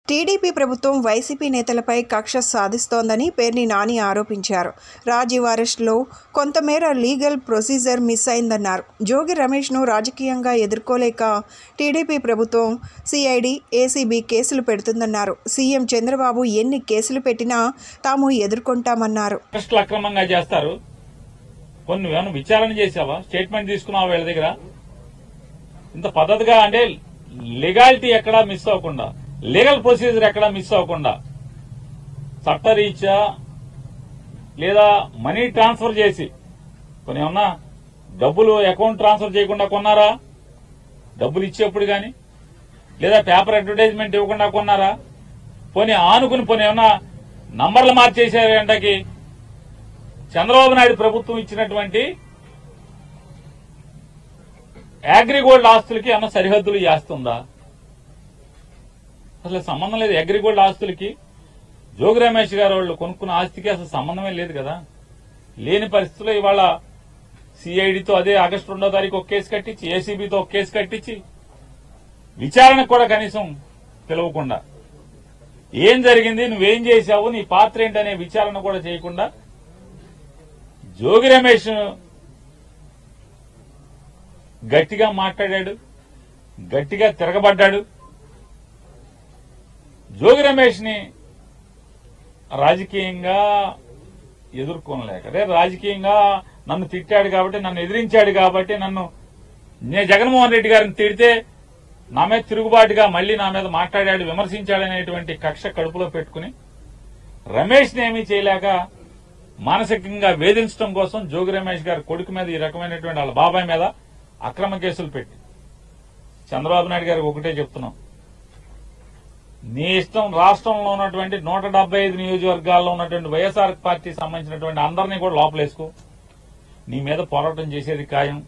TDP ప్రభుత్వం YCP నేతలపై కక్ష సాధిస్తోందని పేర్ని నాని ఆరోపించారు. రాజీవ్ అరెస్టులో కొంతమేర లీగల్ ప్రొసీజర్ మిస్ అయిందన్నారు. జోగి రమేష్ను రాజకీయంగా ఎదుర్కోలేక టీడీపీ ప్రభుత్వం సిఐడి, ఏసీబీ కేసులు పెడుతుందన్నారు. సీఎం చంద్రబాబు ఎన్ని కేసులు పెట్టినా తాము ఎదుర్కొంటామన్నారు. అక్రమంగా చేస్తారు. కొన్ని విచారణ చేసావా? స్టేట్మెంట్ తీసుకున్నావా వీళ్ళ దగ్గర? ఇంత పద్ధతిగా అంటే లీగాలిటీ ఎక్కడా మిస్ అవ్వకుండా, లీగల్ ప్రొసీజర్ ఎక్కడా మిస్ అవ్వకుండా చట్టరీత్యా లేదా మనీ ట్రాన్స్ఫర్ చేసి కొన్ని ఏమన్నా డబ్బులు అకౌంట్ ట్రాన్స్ఫర్ చేయకుండా కొన్నారా? డబ్బులు ఇచ్చేప్పుడు గాని లేదా పేపర్ అడ్వర్టైజ్మెంట్ ఇవ్వకుండా కొన్నారా? పోనీ ఆనుకుని పోనీ ఏమన్నా నంబర్లు మార్చేసారు. గంటకి చంద్రబాబు నాయుడు ప్రభుత్వం ఇచ్చినటువంటి అగ్రిగోల్డ్ ఆస్తులకి ఏమన్నా సరిహద్దులు చేస్తుందా? అసలు సంబంధం లేదు. అగ్రిగోల్డ్ ఆస్తులకి జోగి రమేష్ గారు వాళ్ళు కొనుక్కున్న ఆస్తికి అసలు సంబంధమే లేదు కదా. లేని పరిస్థితుల్లో ఇవాళ సిఐడితో అదే ఆగస్టు 2వ తారీఖు ఒక కేసు కట్టించి, ఏసీబీతో ఒక కేసు కట్టించి విచారణకు కూడా కనీసం పిలవకుండా ఏం జరిగింది, నువ్వేం చేశావు, నీ పాత్ర ఏంటనే విచారణ కూడా చేయకుండా జోగి రమేష్ గట్టిగా మాట్లాడాడు, గట్టిగా తిరగబడ్డాడు. జోగి రమేష్ ని రాజకీయంగా ఎదుర్కోలేక, అదే రాజకీయంగా నన్ను తిట్టాడు కాబట్టి, నన్ను ఎదిరించాడు కాబట్టి, నేను జగన్మోహన్ రెడ్డి గారిని తిడితే నా మీద తిరుగుబాటుగా మళ్లీ నా మీద మాట్లాడాడు, విమర్శించాడనేటువంటి కక్ష కడుపులో పెట్టుకుని రమేష్ ని ఏమీ చేయలేక మానసికంగా వేధించడం కోసం జోగి రమేష్ గారి కొడుకు మీద ఈ రకమైనటువంటి వాళ్ళ బాబాయ్ మీద అక్రమ కేసులు పెట్టి చంద్రబాబు నాయుడు గారికి ఒకటే చెప్తున్నాం, నీ ఇష్టం రాష్ట్రంలో ఉన్నటువంటి 175 నియోజకవర్గాల్లో ఉన్నటువంటి వైఎస్ఆర్ పార్టీ సంబంధించినటువంటి అందరినీ కూడా లోపలేసుకో, నీ మీద పోరాటం చేసేది ఖాయం.